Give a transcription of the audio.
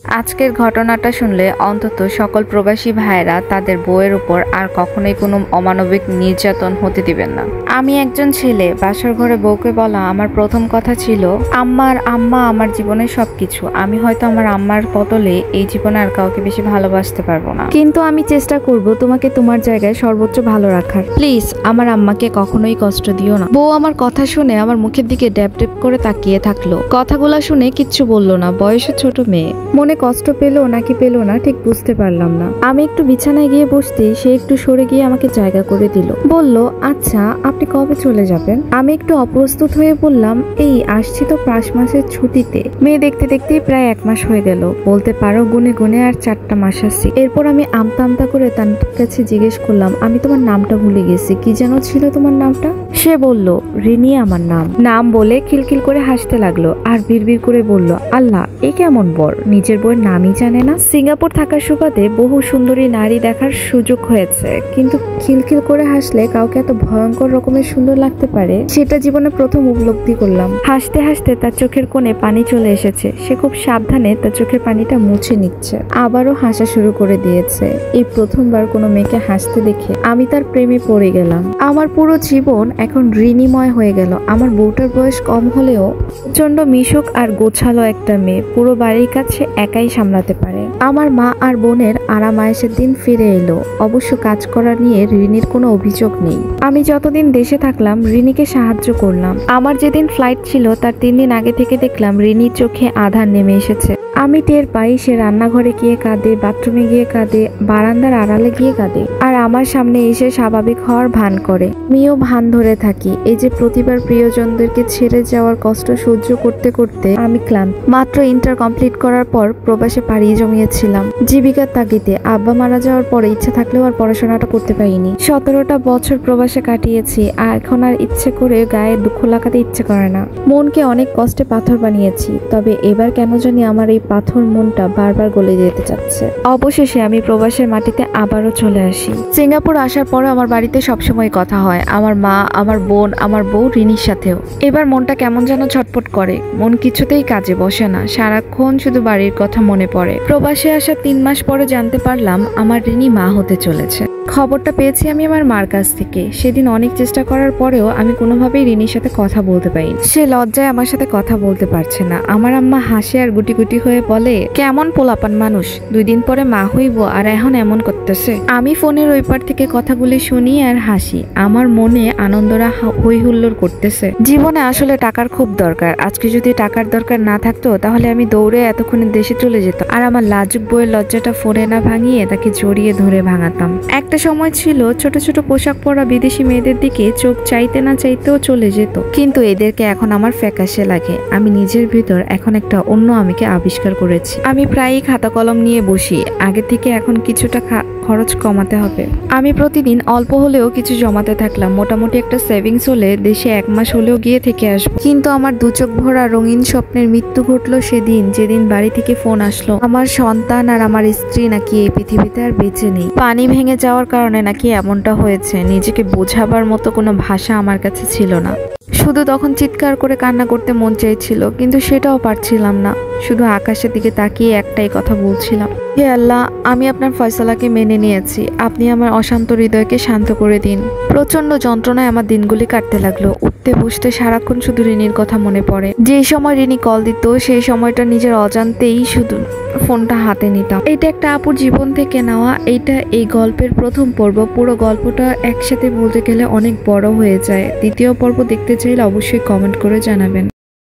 আজকের ঘটনাটা শুনলে অন্তত সকল প্রবাসী ভাইয়েরা তাদের বউয়ের উপর আর কখনোই কোনো অমানবিক নির্যাতন হতে দিবেন না। আমি একজন ছেলে, বাসর ঘরে বউকে বলা আমার প্রথম কথা ছিল, আম্মা আমার জীবনের সবকিছু। আমি হয়তো আমার আম্মার বদলে এই জীবনে আর কাউকে বেশি ভালোবাসতে পারবো না, কিন্তু আমি চেষ্টা করব তোমাকে তোমার জায়গায় সর্বোচ্চ ভালো রাখার। প্লিজ আমার আম্মাকে কখনোই কষ্ট দিও না। বউ আমার কথা শুনে আমার মুখের দিকে ড্যাব ড্যাব করে তাকিয়ে থাকলো। কথাগুলা শুনে কিচ্ছু বললো না। বয়সে ছোট মেয়ে, মনে কষ্ট পেলো নাকি পেলো না ঠিক বুঝতে পারলাম না। আমি একটু বিছানায় গিয়ে বসতেই সে একটু সরে গিয়ে আমাকে জায়গা করে দিল। বলল, আচ্ছা আপনি কবে চলে যাবেন? আমি একটু অপ্রস্তুত হয়ে বললাম, এই আসছি তো 5 মাসের ছুটিতে। মেয়ে দেখতে দেখতেই প্রায় 1 মাস হয়ে গেল, বলতে পারো গুনে গুনে আর 4টা মাস আসছি। এরপর আমি আমতা আমতা করে তার কাছে জিজ্ঞেস করলাম, আমি তোমার নামটা ভুলে গেছি, কি যেন ছিল তোমার নামটা? সে বলল, রিনি আমার নাম বলে খিলখিল করে হাসতে লাগলো আর বিড়বিড় করে বলল, আল্লাহ এ কেমন বর, নিজের বউয়ের নামই জানে না। সিঙ্গাপুর থাকার সুবাদে বহু সুন্দরী নারী দেখার সুযোগ হয়েছে, কিন্তু খিলখিল করে হাসলে কাউকে এত ভয়ঙ্কর রকমের সুন্দর লাগতে পারে সেটা জীবনে প্রথম উপলব্ধি করলাম। হাসতে হাসতে তার চোখের কোণে পানি চলে এসেছে। সে খুব সাবধানে তার চোখের পানিটা মুছে নিচ্ছে, আবারও হাসা শুরু করে দিয়েছে। এই প্রথমবার কোনো মেয়েকে হাসতে দেখে আমি তার প্রেমে পড়ে গেলাম। আমার পুরো জীবন এখন ঋণীময় হয়ে গেল। আমার বউটার বয়স কম হলেও প্রচন্ড মিশুক আর গোছালো একটা মেয়ে, পুরো বাড়ির কাছে একাই সামলাতে পারে। আমার মা আর বোনের আরাম আয়েশের দিন ফিরে এলো। অবশ্য কাজ করা নিয়ে রিনির কোনো অভিযোগ নেই। আমি যতদিন দেশে থাকলাম রিনিকে সাহায্য করলাম। আমার যেদিন ফ্লাইট ছিল তার 3 দিন আগে থেকে দেখলাম রিনির চোখে আধার নেমে এসেছে। আমি টের পাই সে রান্নাঘরে গিয়ে কাঁদে, বাথরুমে গিয়ে কাঁদে, বারান্দার আড়ালে গিয়ে কাঁদে, আর আমার সামনে এসে স্বাভাবিক হওয়ার ভান করে। আমিও ভান ধরে থাকি। এই যে প্রতিবার প্রিয়জনদেরকে ছেড়ে যাওয়ার কষ্ট সহ্য করতে করতে আমি ক্লান্ত। মাত্র ইন্টার কমপ্লিট করার পর প্রবাসে পাড়ি জমিয়েছিলাম জীবিকার তাগিদে। আব্বা মারা যাওয়ার পরে ইচ্ছা থাকলেও আর পড়াশোনাটা করতে পারিনি। 17টা বছর প্রবাসে কাটিয়েছি, আর এখন আর ইচ্ছে করে গায়ে দুঃখ লাগাতে ইচ্ছে করে না। মনকে অনেক কষ্টে পাথর বানিয়েছি, তবে এবার কেন জানি আমার এই পাথর মনটা বারবার গলে যেতে চাচ্ছে। অবশেষে আমি প্রবাসের মাটিতে আবারও চলে আসি। সিঙ্গাপুর আসার পরে আমার বাড়িতে সবসময় কথা হয়, আমার মা, আমার বোন, আমার বউ রিনির সাথেও। এবার মনটা কেমন যেন ছটফট করে, মন কিছুতেই কাজে বসে না, সারাক্ষণ শুধু বাড়ির কথা মনে পড়ে। প্রবাসে আসার 3 মাস পরে জানতে পারলাম আমার রিনি মা হতে চলেছে। খবরটা পেয়েছি আমি আমার মার কাছ থেকে। সেদিন অনেক চেষ্টা করার পরেও আমি কোনোভাবেই রিনির সাথে কথা বলতে পারি। সে লজ্জায় আমার সাথে কথা বলতে পারছে না। আমার আম্মা হাসে আর গুটি গুটি হয়ে বলে, কেমন পোলাপান মানুষ, 2 দিন পরে মা হইব আর এখন এমন করতেছে। আমি ফোনের ওই পার থেকে কথাগুলি শুনি আর হাসি। আমার মনে আনন্দরা হই হুল্লোড় করতেছে। জীবনে আসলে টাকার খুব দরকার। আজকে যদি টাকার দরকার না থাকতো তাহলে আমি দৌড়ে এতক্ষণে দেশে চলে যেতাম, আর আমার লাজুক বইয়ের লজ্জাটা ফোনে না ভাঙিয়ে তাকে জড়িয়ে ধরে ভাঙাতাম। একটা সময় ছিল ছোট ছোট পোশাক পরা বিদেশি মেয়েদের দিকে চোখ চাইতে না চাইতেও চলে যেত, কিন্তু এদেরকে এখন আমার ফ্যাকাশে লাগে। আমি নিজের ভিতর এখন একটা অন্য আমিকে আবিষ্কার করেছি। আমি প্রায়ই খাতা কলম নিয়ে বসি। আগে থেকে এখন কিছুটা খরচ কমাতে হবে। আমি প্রতিদিন অল্প হলেও কিছু জমাতে থাকলাম। মোটামুটি একটা সেভিংস হলে দেশে 1 মাস হলেও গিয়ে থেকে আসবো। কিন্তু আমার 2 চোখ ভরা রঙিন স্বপ্নের মৃত্যু ঘটলো সেদিন, যেদিন বাড়ি থেকে ফোন আসলো আমার সন্তান আর আমার স্ত্রী নাকি এই পৃথিবীতে আর বেঁচে নেই। পানি ভেঙে যাওয়ার কারণে নাকি এমনটা হয়েছে। নিজেকে বোঝাবার মতো কোনো ভাষা আমার কাছে ছিল না। শুধু তখন চিৎকার করে কান্না করতে মন চাইছিল, কিন্তু সেটাও পারছিলাম না। শুধু আকাশের দিকে তাকিয়ে একটাই কথা বলছিলাম, হে আল্লাহ, আমি আপনার ফয়সালাকে মেনে নিয়েছি। আপনি আমার অশান্ত হৃদয়কে শান্ত করে দিন। প্রচন্ড যন্ত্রণায় আমার দিনগুলি কাটতে লাগলো। উঠতে বসতে সারাক্ষণ শুধু রিনির কথা মনে পড়ে। যে সময় রিনি কল দিত সেই সময়টা নিজের অজান্তেই শুধু ফোনটা হাতে নিতাম। এটা একটা আপুর জীবন থেকে নেওয়া। এইটা এই গল্পের প্রথম পর্ব। পুরো গল্পটা একসাথে বলতে গেলে অনেক বড় হয়ে যায়। দ্বিতীয় পর্ব দেখতে চাইলে অবশ্যই কমেন্ট করে জানাবেন।